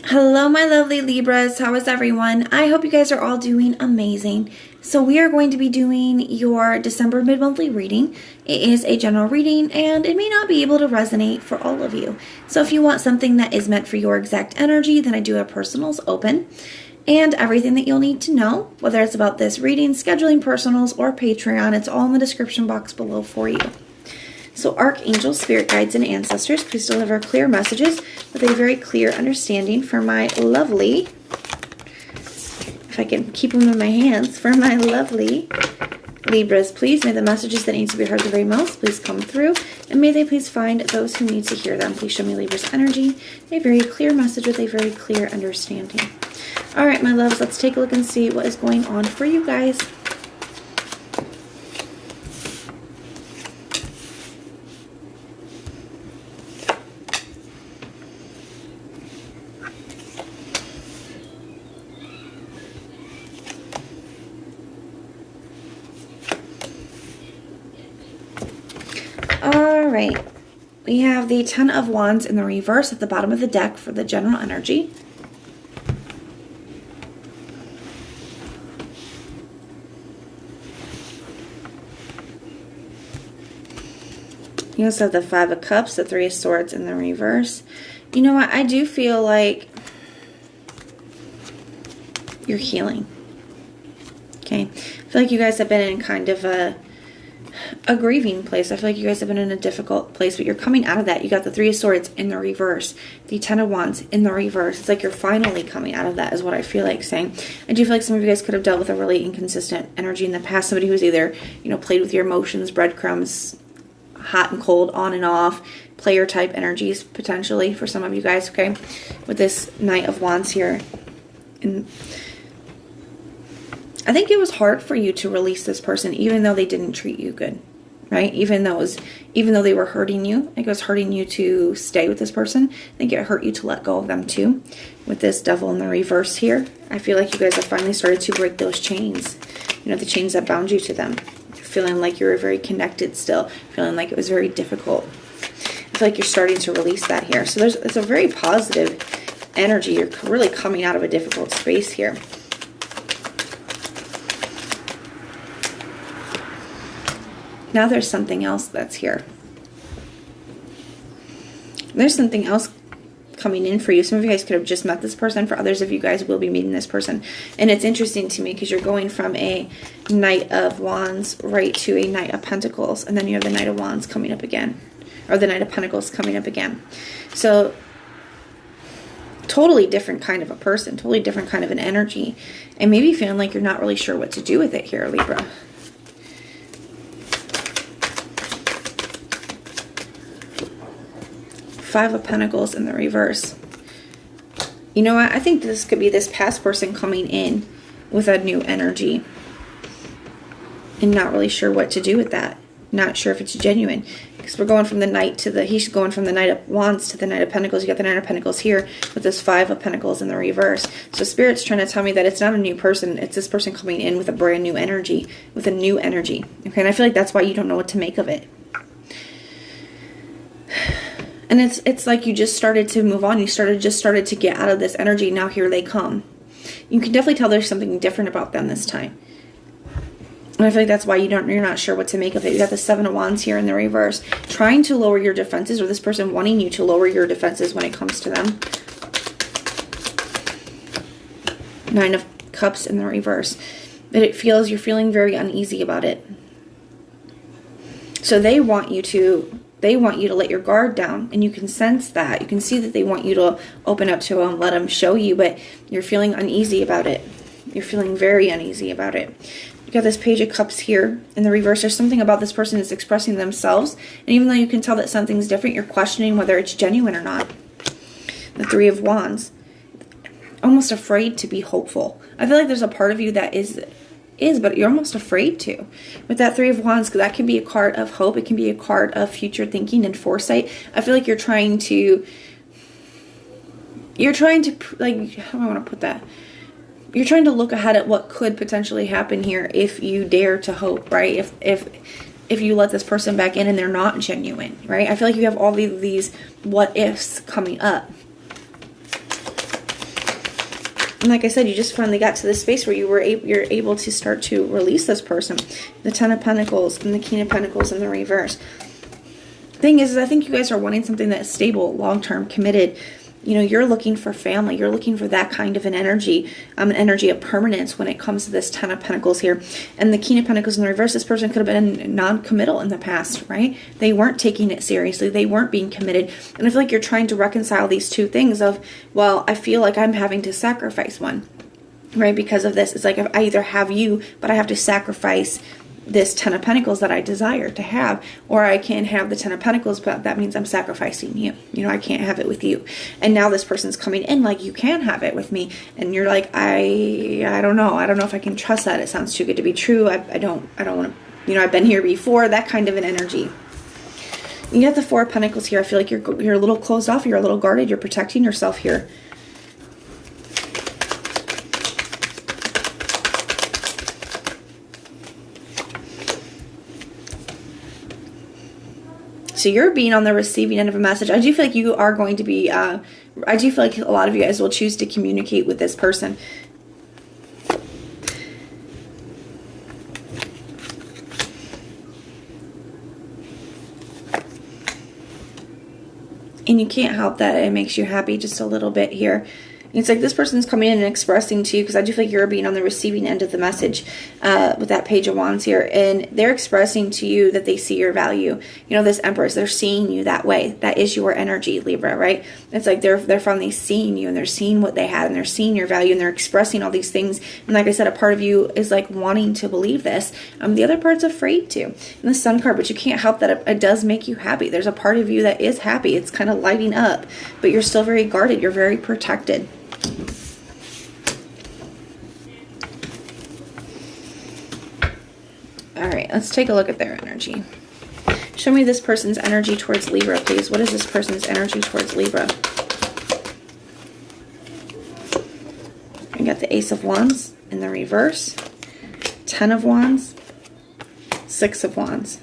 Hello, my lovely Libras. How is everyone? I hope you guys are all doing amazing. So we are going to be doing your December mid-monthly reading. It is a general reading and it may not be able to resonate for all of you. So if you want something that is meant for your exact energy, then I do have personals open. And everything that you'll need to know, whether it's about this reading, scheduling personals, or Patreon, it's all in the description box below for you. So archangels, spirit guides, and ancestors, please deliver clear messages with a very clear understanding for my lovely, if I can keep them in my hands, for my lovely Libras. Please, may the messages that need to be heard the very most please come through, and may they please find those who need to hear them. Please show me Libra's energy, a very clear message with a very clear understanding. All right, my loves, let's take a look and see what is going on for you guys. All right, we have the Ten of Wands in the reverse at the bottom of the deck for the general energy. You also have the Five of Cups, the Three of Swords in the reverse. You know what? I do feel like you're healing. Okay. I feel like you guys have been in kind of a grieving place. I feel like you guys have been in a difficult place, but you're coming out of that. You got the Three of Swords in the reverse, the Ten of Wands in the reverse. It's like you're finally coming out of that is what I feel like saying. I do feel like some of you guys could have dealt with a really inconsistent energy in the past. Somebody who's either, played with your emotions, breadcrumbs, hot and cold, on and off, player type energies potentially for some of you guys, okay? With this Knight of Wands here. And I think it was hard for you to release this person even though they didn't treat you good, right? Even though they were hurting you. I think it was hurting you to stay with this person. I think it hurt you to let go of them too. With this Devil in the reverse here, I feel like you guys have finally started to break those chains. The chains that bound you to them. Feeling like you were very connected still, feeling like it was very difficult. I feel like you're starting to release that here. So it's a very positive energy. You're really coming out of a difficult space here. Now there's something else that's here. There's something else coming in for you. Some of you guys could have just met this person. For others of you guys will be meeting this person. And it's interesting to me because you're going from a Knight of Wands right to a Knight of Pentacles. And then you have the Knight of Wands coming up again. Or the Knight of Pentacles coming up again. So, totally different kind of a person. Totally different kind of an energy. And maybe feeling like you're not really sure what to do with it here, Libra. Five of Pentacles in the reverse. You know what? I think this could be this past person coming in with a new energy and not really sure what to do with that. Not sure if it's genuine. Because we're going from the Knight to he's going from the Knight of Wands to the Knight of Pentacles. You got the Knight of Pentacles here with this Five of Pentacles in the reverse. So Spirit's trying to tell me that it's not a new person. It's this person coming in with a brand new energy. With a new energy. Okay, and I feel like that's why you don't know what to make of it. And it's like you just started to move on. You just started to get out of this energy. Now here they come. You can definitely tell there's something different about them this time. And I feel like that's why you're not sure what to make of it. You got the Seven of Wands here in the reverse. Trying to lower your defenses, or this person wanting you to lower your defenses when it comes to them. Nine of Cups in the reverse. But you're feeling very uneasy about it. So they want you to let your guard down, and you can sense that. You can see that they want you to open up to them, let them show you, but you're feeling uneasy about it. You're feeling very uneasy about it. You got this Page of Cups here in the reverse. There's something about this person that's expressing themselves, and even though you can tell that something's different, you're questioning whether it's genuine or not. The Three of Wands. Almost afraid to be hopeful. I feel like there's a part of you that is, but you're almost afraid to. With that Three of Wands, that can be a card of hope. It can be a card of future thinking and foresight. I feel like you're trying to, like, how do I want to put that? You're trying to look ahead at what could potentially happen here if you dare to hope, right? If you let this person back in and they're not genuine, right? I feel like you have all these what ifs coming up. And like I said, you just finally got to this space where you're able to start to release this person. The Ten of Pentacles and the King of Pentacles in the reverse. Thing is, I think you guys are wanting something that's stable, long-term, committed. You know, you're looking for family. You're looking for that kind of an energy of permanence when it comes to this Ten of Pentacles here. And the King of Pentacles in the reverse, this person could have been non-committal in the past, right? They weren't taking it seriously. They weren't being committed. And I feel like you're trying to reconcile these two things of, well, I feel like I'm having to sacrifice one, right? Because of this. It's like I either have you, but I have to sacrifice this Ten of Pentacles that I desire to have, or I can have the Ten of Pentacles, but that means I'm sacrificing you. You know, I can't have it with you. And now this person's coming in like, you can have it with me. And you're like, I don't know. I don't know if I can trust that. It sounds too good to be true. I don't want to, you know, I've been here before, that kind of an energy. You got the Four of Pentacles here. I feel like you're a little closed off. You're a little guarded. You're protecting yourself here. So you're being on the receiving end of a message. I do feel like you are going to be, I do feel like a lot of you guys will choose to communicate with this person. And you can't help that it makes you happy just a little bit here. It's like this person's coming in and expressing to you, because I do feel like you're being on the receiving end of the message with that Page of Wands here. And they're expressing to you that they see your value. You know, this Empress, they're seeing you that way. That is your energy, Libra, right? It's like they're finally seeing you, and they're seeing what they have, and they're seeing your value, and they're expressing all these things. And like I said, a part of you is like wanting to believe this. The other part's afraid to. And the Sun card, but you can't help that it does make you happy. There's a part of you that is happy. It's kind of lighting up, but you're still very guarded. You're very protected. All right, let's take a look at their energy. Show me this person's energy towards Libra, please. What is this person's energy towards Libra? I got the Ace of Wands in the reverse, 10 of Wands, 6 of Wands.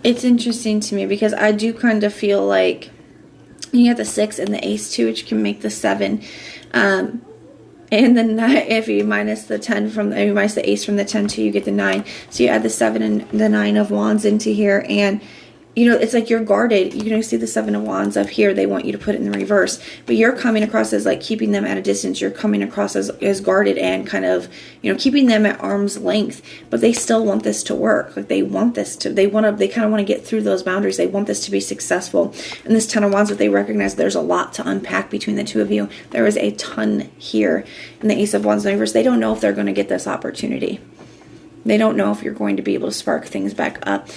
It's interesting to me because I do kind of feel like you have the 6 and the Ace too, which can make the 7. And then if you minus the 10 from you minus the Ace from the 10 too, you get the 9. So you add the 7 and the 9 of Wands into here, and you know, it's like you're guarded. You can see the 7 of Wands up here. They want you to put it in the reverse. But you're coming across as like keeping them at a distance. You're coming across as guarded and kind of, you know, keeping them at arm's length. But they still want this to work. Like they want this to, they kind of want to get through those boundaries. They want this to be successful. And this 10 of Wands, but they recognize there's a lot to unpack between the two of you. There is a ton here. And the Ace of Wands in the reverse, they don't know if they're going to get this opportunity. They don't know if you're going to be able to spark things back up.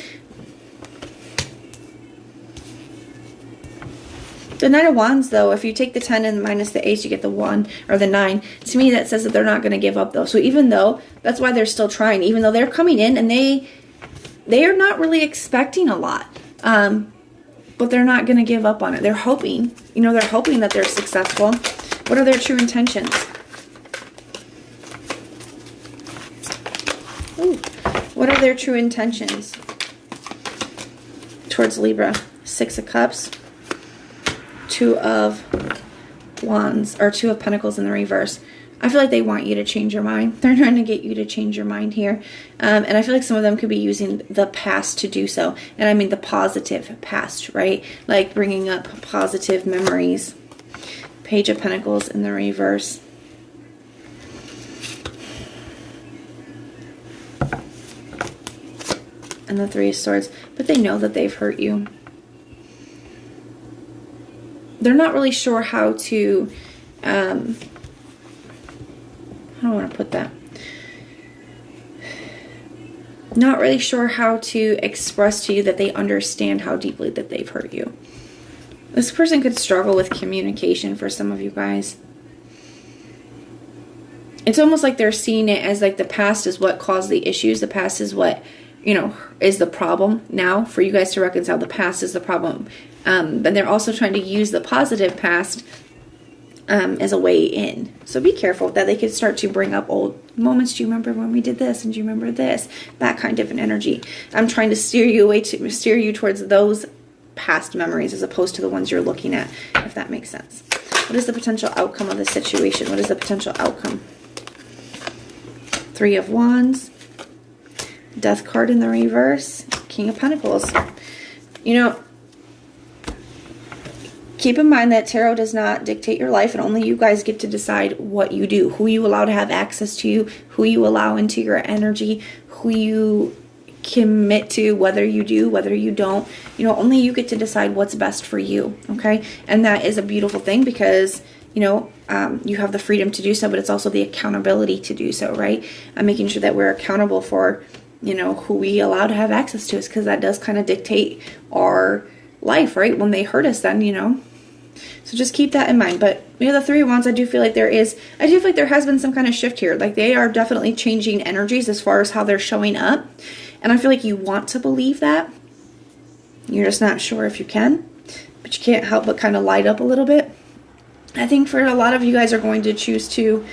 The 9 of Wands, though, if you take the 10 and minus the Ace, you get the 1 or the 9. To me, that says that they're not going to give up, though. So even though, that's why they're still trying. Even though they're coming in and they are not really expecting a lot. But they're not going to give up on it. They're hoping. You know, they're hoping that they're successful. What are their true intentions? Ooh. What are their true intentions towards Libra? 6 of Cups. 2 of Wands, or 2 of Pentacles in the reverse. I feel like they want you to change your mind. They're trying to get you to change your mind here. And I feel like some of them could be using the past to do so. And I mean the positive past, right? Like bringing up positive memories. Page of Pentacles in the reverse. And the 3 of Swords. But they know that they've hurt you. They're not really sure how to, how do I want to put that? Not really sure how to express to you that they understand how deeply that they've hurt you. This person could struggle with communication for some of you guys. It's almost like they're seeing it as like the past is what caused the issues. The past is what, you know, is the problem now. For you guys to reconcile, the past is the problem. But they're also trying to use the positive past as a way in. So be careful that they could start to bring up old moments. Do you remember when we did this? And do you remember this? That kind of an energy. I'm trying to steer you towards those past memories as opposed to the ones you're looking at, if that makes sense. What is the potential outcome of the situation? What is the potential outcome? Three of Wands, Death card in the reverse, King of Pentacles. You know, keep in mind that tarot does not dictate your life, and only you guys get to decide what you do, who you allow to have access to you, who you allow into your energy, who you commit to, whether you do, whether you don't. You know, only you get to decide what's best for you, okay? And that is a beautiful thing because, you know, you have the freedom to do so, but it's also the accountability to do so, right? I'm making sure that we're accountable for, you know, who we allow to have access to us, because that does kind of dictate our life, right? When they hurt us, then, you know. So just keep that in mind. But we have the Three of Wands. I do feel like there has been some kind of shift here. Like they are definitely changing energies as far as how they're showing up. And I feel like you want to believe that. You're just not sure if you can. But you can't help but kind of light up a little bit. I think for a lot of you guys are going to choose to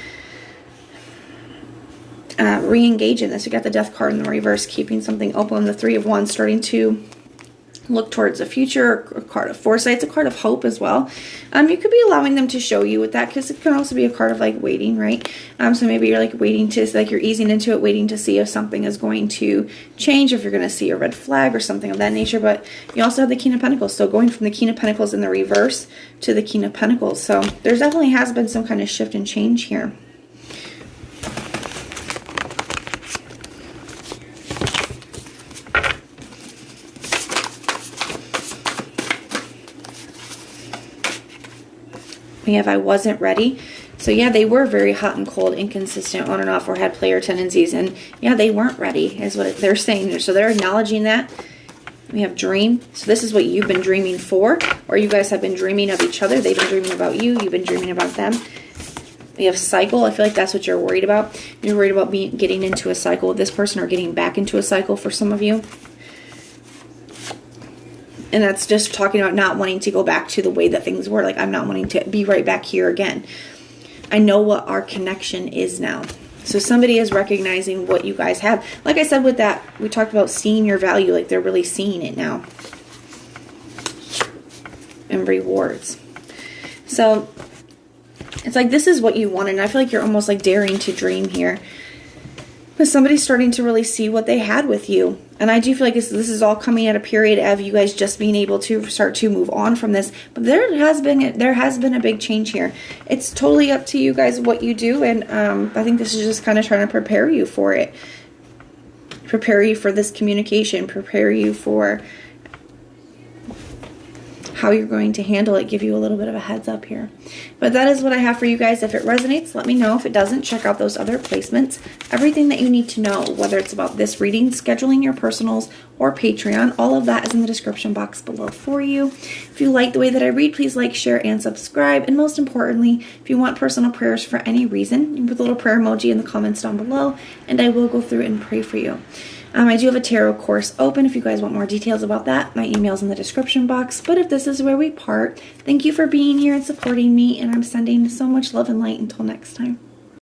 re-engage in this. You got the Death card in the reverse, keeping something open. The Three of Wands starting to look towards the future. A card of foresight. It's a card of hope as well. You could be allowing them to show you with that, because it can also be a card of like waiting, right? So maybe you're like waiting to, like you're easing into it, waiting to see if something is going to change, if you're going to see a red flag or something of that nature. But you also have the King of Pentacles. So going from the King of Pentacles in the reverse to the King of Pentacles. So there definitely has been some kind of shift and change here. We have I wasn't ready. So yeah, they were very hot and cold, inconsistent, on and off, or had player tendencies. And yeah, they weren't ready is what they're saying. So they're acknowledging that. We have dream. So this is what you've been dreaming for, or you guys have been dreaming of each other. They've been dreaming about you. You've been dreaming about them. We have cycle. I feel like that's what you're worried about. You're worried about getting into a cycle with this person, or getting back into a cycle for some of you. And that's just talking about not wanting to go back to the way that things were. Like, I'm not wanting to be right back here again. I know what our connection is now. So somebody is recognizing what you guys have. Like I said with that, we talked about seeing your value. Like, they're really seeing it now. And rewards. So it's like, this is what you wanted. And I feel like you're almost like daring to dream here. But somebody's starting to really see what they had with you. And I do feel like this is all coming at a period of you guys just being able to start to move on from this. But there has been a big change here. It's totally up to you guys what you do. And I think this is just kind of trying to prepare you for it. Prepare you for this communication. Prepare you for how you're going to handle it. Give you a little bit of a heads up here. But that is what I have for you guys. If it resonates, let me know. If it doesn't, check out those other placements. Everything that you need to know, whether it's about this reading, scheduling your personals, or Patreon, all of that is in the description box below for you. If you like the way that I read, please like, share, and subscribe. And most importantly, if you want personal prayers for any reason, you can put the little prayer emoji in the comments down below, and I will go through and pray for you. I do have a tarot course open if you guys want more details about that. My email's in the description box. But if this is where we part, thank you for being here and supporting me, and I'm sending so much love and light until next time.